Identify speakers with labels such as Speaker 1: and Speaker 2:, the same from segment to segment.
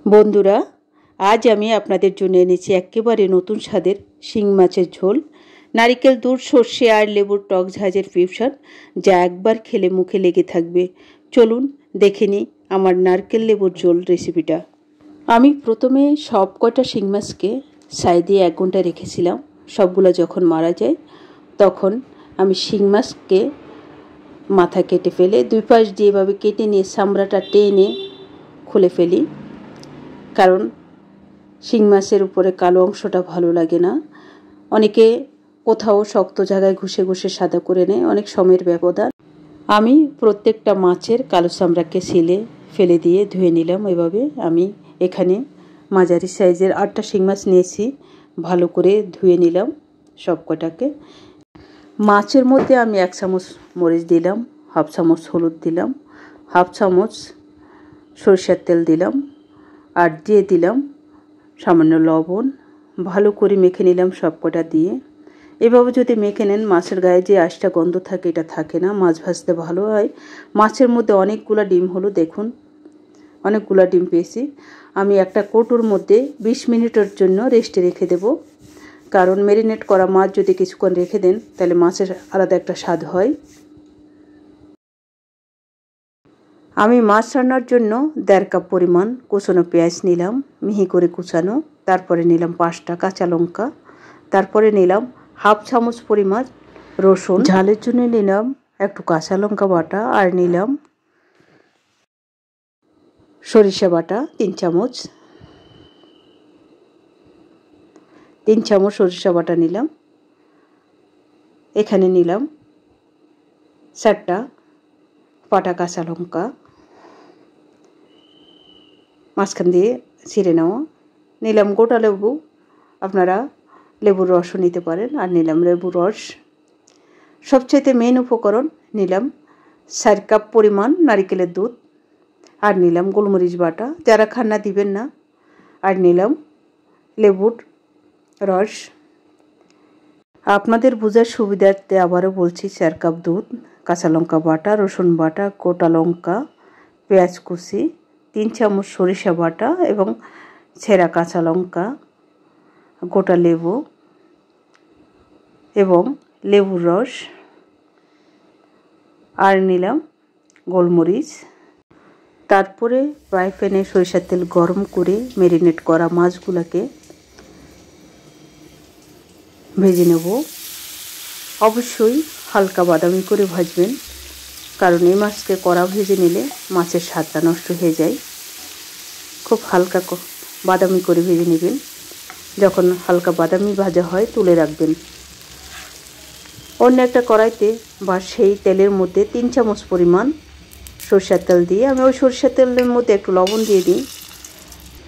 Speaker 1: বন্ধুরা, আজ আমি আপনাদের জন্য এনেছি একেবারে নতুন স্বাদের শিং মাছের ঝোল। নারিকেল দুধ, সর্ষে আর লেবুর টক ঝাঁঝের ফিউশন, যা একবার খেলে মুখে লেগে থাকবে। চলুন দেখে নিই আমার নারকেল লেবুর ঝোল রেসিপিটা। আমি প্রথমে সব কটা শিং মাছকে ছাই দিয়ে 1 ঘন্টা রেখেছিলাম। সবগুলো যখন মারা যায় তখন আমি শিং মাছকে মাথা কেটে ফেলে 2 পাশ দিয়ে এভাবে কেটে নিয়ে চামড়াটা টেনে খুলে ফেলি, কারণ শিং মাছের উপরে কালো অংশটা ভালো লাগে না। অনেকে কোথাও শক্ত জায়গায় ঘষে ঘষে সাদা করে নেয়, অনেক সময়ের ব্যবধান। আমি প্রত্যেকটা মাছের কালো চামড়াকে ছিলে ফেলে দিয়ে ধুয়ে নিলাম। এভাবে আমি এখানে মাঝারি সাইজের 8টা শিং মাছ নিয়েছি, ভালো করে ধুয়ে নিলাম সব কটাকে। মাছের মধ্যে আমি 1 চামচ মরিচ দিলাম, 1/2 চামচ হলুদ দিলাম, 1/2 চামচ সরষের তেল দিলাম, আর দিয়ে দিলাম সামান্য লবণ। ভালো করে মেখে নিলাম সব কটা দিয়ে। এভাবে যদি মেখে নেন মাছের গায়ে যে আঁশটা গন্ধ থাকে এটা থাকে না, মাছ ভাজতে ভালো হয়। মাছের মধ্যে অনেকগুলো ডিম হলো, দেখুন অনেকগুলো ডিম পেয়েছি। আমি একটা কৌটোর মধ্যে 20 মিনিটের জন্য রেস্টে রেখে দেব, কারণ ম্যারিনেট করা মাছ যদি কিছুক্ষণ রেখে দেন তাহলে মাছের আলাদা একটা স্বাদ হয়। আমি মাছ রান্নার জন্য 1.5 কাপ পরিমাণ কুচানো পেঁয়াজ নিলাম, মিহি করে কুচানো। তারপরে নিলাম 5টা কাঁচা লঙ্কা, তারপরে নিলাম 1/2 চামচ পরিমাণ রসুন, ঝালের জন্য নিলাম একটু কাঁচা লঙ্কা বাটা, আর নিলাম সরিষা বাটা 3 চামচ। 3 চামচ সরিষা বাটা নিলাম। এখানে নিলাম 4টা পাটা কাঁচা লঙ্কা মাঝখান দিয়ে ছিঁড়ে নেওয়া। নিলাম গোটা লেবু, আপনারা লেবুর রসও নিতে পারেন, আর নিলাম লেবুর রস। সবচাইতে মেন উপকরণ নিলাম 4 কাপ পরিমাণ নারিকেলের দুধ, আর নিলাম গোলমরিচ বাটা, যারা খান না দিবেন না, আর নিলাম লেবুর রস। আপনাদের বোঝার সুবিধার্থে আবারও বলছি, 4 কাপ দুধ, কাঁচা লঙ্কা বাটা, রসুন বাটা, গোটা লঙ্কা, পেঁয়াজ কুচি, 3 চামচ সরিষা বাটা এবং ছেঁড়া কাঁচা লঙ্কা, গোটা লেবু এবং লেবুর রস, আর নিলাম গোলমরিচ। তারপরে ফ্রাই প্যানে সরিষার তেল গরম করে ম্যারিনেট করা মাছগুলোকে ভেজে নেব। অবশ্যই হালকা বাদামি করে ভাজবেন, কারণ এই মাছকে কড়া ভেজে নিলে মাছের স্বাদটা নষ্ট হয়ে যায়। খুব হালকা বাদামি করে ভেজে নেবেন। যখন হালকা বাদামি ভাজা হয় তুলে রাখবেন। অন্য একটা কড়াইতে বা সেই তেলের মধ্যে 3 চামচ পরিমাণ সরষের তেল দিয়ে, আমি ওই সরষের তেলের মধ্যে একটু লবণ দিয়ে দিই,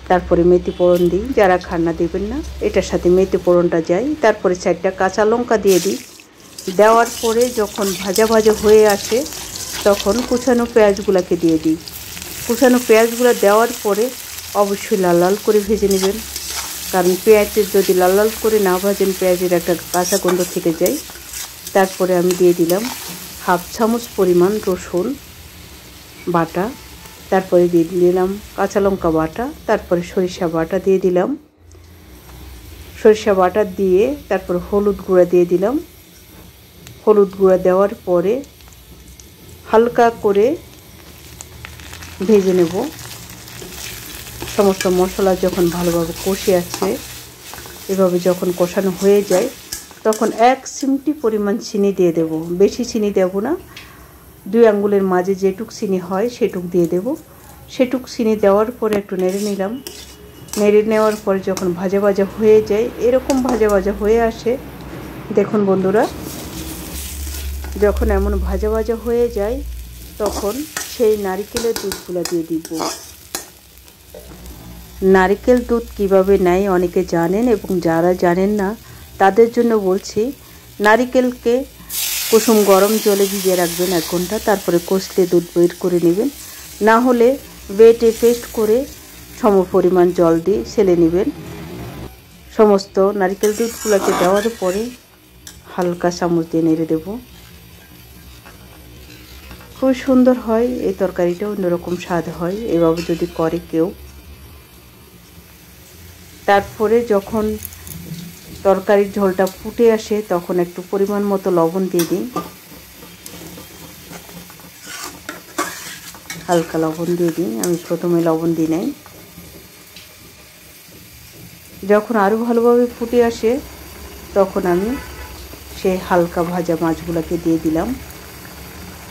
Speaker 1: তারপরে মেথি ফোড়ন দিই। যারা খান না দেবেন না, এটার সাথে মেথি ফোড়নটা যায়। তারপরে 4টা কাঁচা লঙ্কা দিয়ে দিই। দেওয়ার পরে যখন ভাজা ভাজা হয়ে আসে তখন কুচানো পেঁয়াজগুলোকে দিয়ে দিই। কুচানো পেঁয়াজগুলো দেওয়ার পরে অবশ্যই লাল লাল করে ভেজে নেবেন, কারণ পেঁয়াজের যদি লাল লাল করে না ভাজেন পেঁয়াজের একটা কাঁচা গন্ধ থেকে যায়। তারপরে আমি দিয়ে দিলাম 1/2 চামচ পরিমাণ রসুন বাটা, তারপরে দিয়ে দিলাম কাঁচা লঙ্কা বাটা, তারপরে সরিষা বাটা দিয়ে দিলাম। সরিষা বাটা দিয়ে তারপর হলুদ গুঁড়া দিয়ে দিলাম। হলুদ গুঁড়া দেওয়ার পরে হালকা করে ভেজে নেব। সমস্ত মশলা যখন ভালোভাবে কষে আছে, এভাবে যখন কষানো হয়ে যায় তখন 1 চিমটি পরিমাণ চিনি দিয়ে দেব। বেশি চিনি দেব না, 2 আঙ্গুলের মাঝে যেটুক চিনি হয় সেটুক দিয়ে দেব। সেটুক চিনি দেওয়ার পরে একটু নেড়ে নিলাম। নেড়ে নেওয়ার পরে যখন ভাজা ভাজা হয়ে যায়, এরকম ভাজা ভাজা হয়ে আসে, দেখুন বন্ধুরা, যখন এমন ভাজা ভাজা হয়ে যায় তখন সেই নারিকেলের দুধগুলো দিয়ে দিব। নারিকেল দুধ কিভাবে নেয় অনেকে জানেন, এবং যারা জানেন না তাদের জন্য বলছি। নারিকেলকে কুসুম গরম জলে ভিজিয়ে রাখবেন 1 ঘন্টা, তারপরে কষলে দুধ বের করে নেবেন। না হলে বেটে পেস্ট করে সম পরিমাণ জল দিয়ে ছেলে নেবেন। সমস্ত নারিকেল দুধগুলোকে দেওয়ার পরে হালকা চামচ দিয়ে নেড়ে দেব। খুব সুন্দর হয় এই তরকারিটা, অন্যরকম স্বাদ হয় এভাবে যদি করে কেউ। তারপরে যখন তরকারির ঝোলটা ফুটে আসে তখন একটু পরিমাণ মতো লবণ দিয়ে দিই, হালকা লবণ দিয়ে দিই। আমি প্রথমে লবণ দিই নাই। যখন আরও ভালোভাবে ফুটে আসে তখন আমি সেই হালকা ভাজা মাছগুলোকে দিয়ে দিলাম,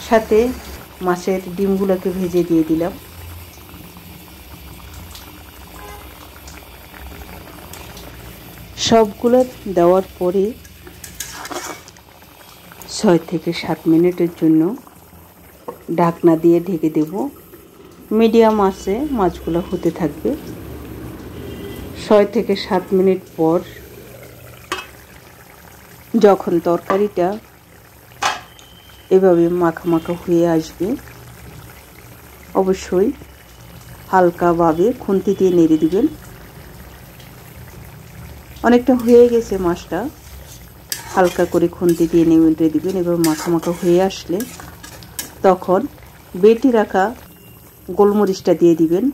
Speaker 1: সাথে মাছের ডিমগুলোকে ভেজে দিয়ে দিলাম। সবগুলো দেওয়ার পরে 6 থেকে 7 মিনিটের জন্য ঢাকনা দিয়ে ঢেকে দেব। মিডিয়াম আঁচে মাছগুলো হতে থাকবে। 6 থেকে 7 মিনিট পর যখন তরকারিটা এভাবে মাখা মাখা হয়ে আসবে, অবশ্যই হালকাভাবে খুন্তি দিয়ে নেড়ে দিবেন। অনেকটা হয়ে গেছে মাছটা, হালকা করে খুন্তি দিয়ে নেড়ে দিবেন। এবার মাখা মাখা হয়ে আসলে তখন বেটে রাখা গোলমরিচটা দিয়ে দিবেন।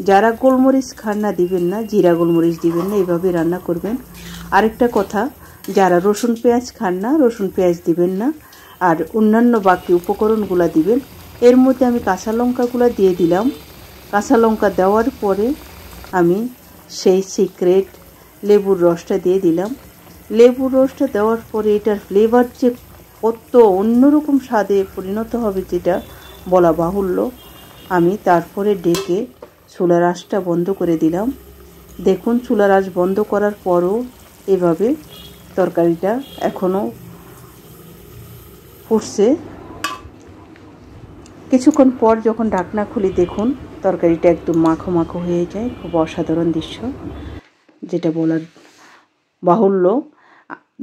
Speaker 1: যারা গোলমরিচ খান না দিবেন না, জিরা গোলমরিচ দিবেন না, এইভাবে রান্না করবেন। আরেকটা কথা, যারা রসুন পেঁয়াজ খান না, রসুন পেঁয়াজ দিবেন না, আর অন্যান্য বাকি উপকরণগুলো দিবেন। এর মধ্যে আমি কাঁচা লঙ্কাগুলো দিয়ে দিলাম। কাঁচা লঙ্কা দেওয়ার পরে আমি সেই সিক্রেট লেবুর রসটা দিয়ে দিলাম। লেবুর রসটা দেওয়ার পরে এটার ফ্লেভার যে কত অন্যরকম স্বাদে পরিণত হবে যেটা বলা বাহুল্য। আমি তারপরে ডেকে চুলার আঁচটা বন্ধ করে দিলাম। দেখুন, চুলার আঁচ বন্ধ করার পরও এভাবে তরকারিটা এখনও ফুটছে। কিছুক্ষণ পর যখন ঢাকনা খুলি দেখুন তরকারিটা একদম মাখো মাখো হয়ে যায়। খুব অসাধারণ দৃশ্য, যেটা বলার বাহুল্য।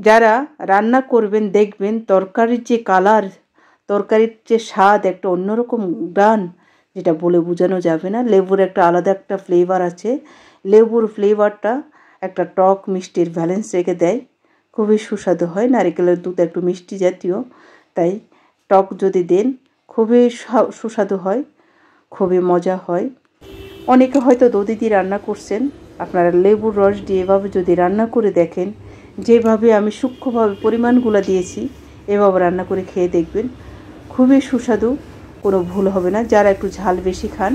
Speaker 1: যারা রান্না করবেন দেখবেন তরকারির যে কালার, তরকারির যে স্বাদ, একটা অন্যরকম গান, যেটা বলে বোঝানো যাবে না। লেবুর একটা আলাদা একটা ফ্লেভার আছে। লেবুর ফ্লেভারটা একটা টক মিষ্টির ব্যালেন্স রেখে দেয়, খুবই সুস্বাদু হয়। নারকেলের দুধ একটু মিষ্টি জাতীয়, তাই টক যদি দেন খুবই সুস্বাদু হয়, খুবই মজা হয়। অনেকে হয়তো দধি দিয়ে রান্না করছেন, আপনারা লেবুর রস দিয়ে এভাবে যদি রান্না করে দেখেন, যেভাবে আমি সূক্ষ্মভাবে পরিমাণগুলো দিয়েছি, এভাবে রান্না করে খেয়ে দেখবেন, খুবই সুস্বাদু, কোনো ভুল হবে না। যারা একটু ঝাল বেশি খান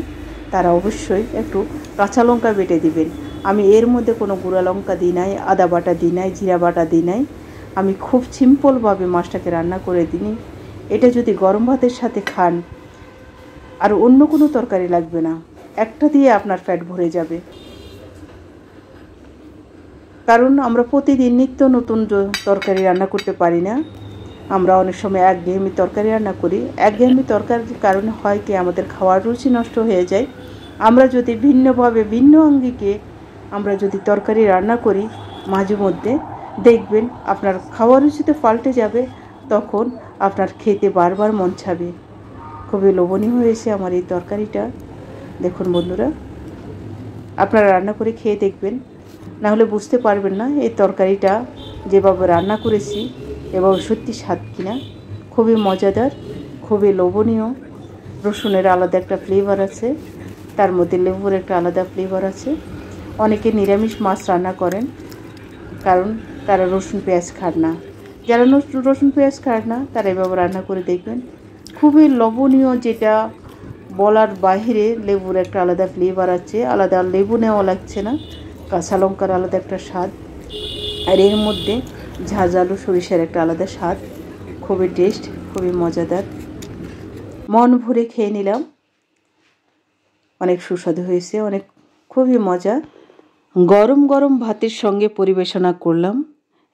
Speaker 1: তারা অবশ্যই একটু কাঁচা লঙ্কা বেটে দিবেন। আমি এর মধ্যে কোনো গুঁড়া লঙ্কা দিই নাই, আদা বাটা দিই নাই, জিরা বাটা দিই নাই। আমি খুব সিম্পলভাবে মাছটাকে রান্না করে দিই। এটা যদি গরম ভাতের সাথে খান আর অন্য কোনো তরকারি লাগবে না, একটা দিয়ে আপনার পেট ভরে যাবে। কারণ আমরা প্রতিদিন নিত্য নতুন তরকারি রান্না করতে পারি না। আমরা অনেক সময় একঘেয়েমি তরকারি রান্না করি। একঘেয়েমি তরকারির কারণে হয় কি, আমাদের খাওয়ার রুচি নষ্ট হয়ে যায়। আমরা যদি ভিন্নভাবে, ভিন্ন আঙ্গিকে আমরা যদি তরকারি রান্না করি মাঝে মধ্যে, দেখবেন আপনার খাওয়ার রুচিতে পাল্টে যাবে। তখন আপনার খেতে বারবার মন চাবে। খুবই লোভনীয় হয়েছে আমার এই তরকারিটা। দেখুন বন্ধুরা, আপনারা রান্না করে খেয়ে দেখবেন, না হলে বুঝতে পারবেন না এই তরকারিটা যেভাবে রান্না করেছি এভাবে সত্যি স্বাদ কিনা। খুবই মজাদার, খুবই লোভনীয়। রসুনের আলাদা একটা ফ্লেভার আছে, তার মধ্যে লেবুর একটা আলাদা ফ্লেভার আছে। অনেকে নিরামিষ মাছ রান্না করেন, কারণ তারা রসুন পেঁয়াজ খান না। যারা রসুন পেঁয়াজ খান না তারা এভাবে রান্না করে দেখবেন, খুবই লোভনীয়, যেটা বলার বাইরে। লেবুর একটা আলাদা ফ্লেভার আছে, আলাদা লেবু নেওয়া লাগছে না, কাঁচা লঙ্কার আলাদা একটা স্বাদ, আর এর মধ্যে ঝাঁঝালু সরিষার একটা আলাদা স্বাদ। খুবই টেস্ট, খুবই মজাদার। মন ভরে খেয়ে নিলাম, অনেক সুস্বাদু হয়েছে, অনেক খুবই মজা। গরম গরম ভাতের সঙ্গে পরিবেশনা করলাম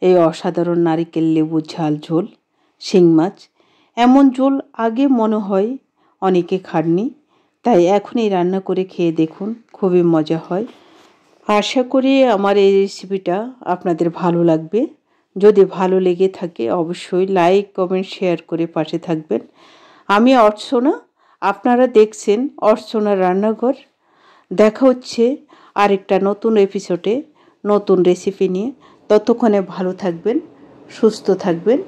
Speaker 1: এই অসাধারণ নারিকেল লেবুর ঝাল ঝোল শিং মাছ। এমন ঝোল আগে মনে হয় অনেকে খাননি, তাই এখনই রান্না করে খেয়ে দেখুন, খুবই মজা হয়। আশা করি আমার এই রেসিপিটা আপনাদের ভালো লাগবে। যদি ভালো লেগে থাকে অবশ্যই লাইক, কমেন্ট, শেয়ার করে পাশে থাকবেন। আমি অর্চনা, আপনারা দেখছেন অর্চনার রান্নাঘর। দেখা হচ্ছে আরেকটা নতুন এপিসোডে নতুন রেসিপি নিয়ে। ততক্ষণে ভালো থাকবেন, সুস্থ থাকবেন।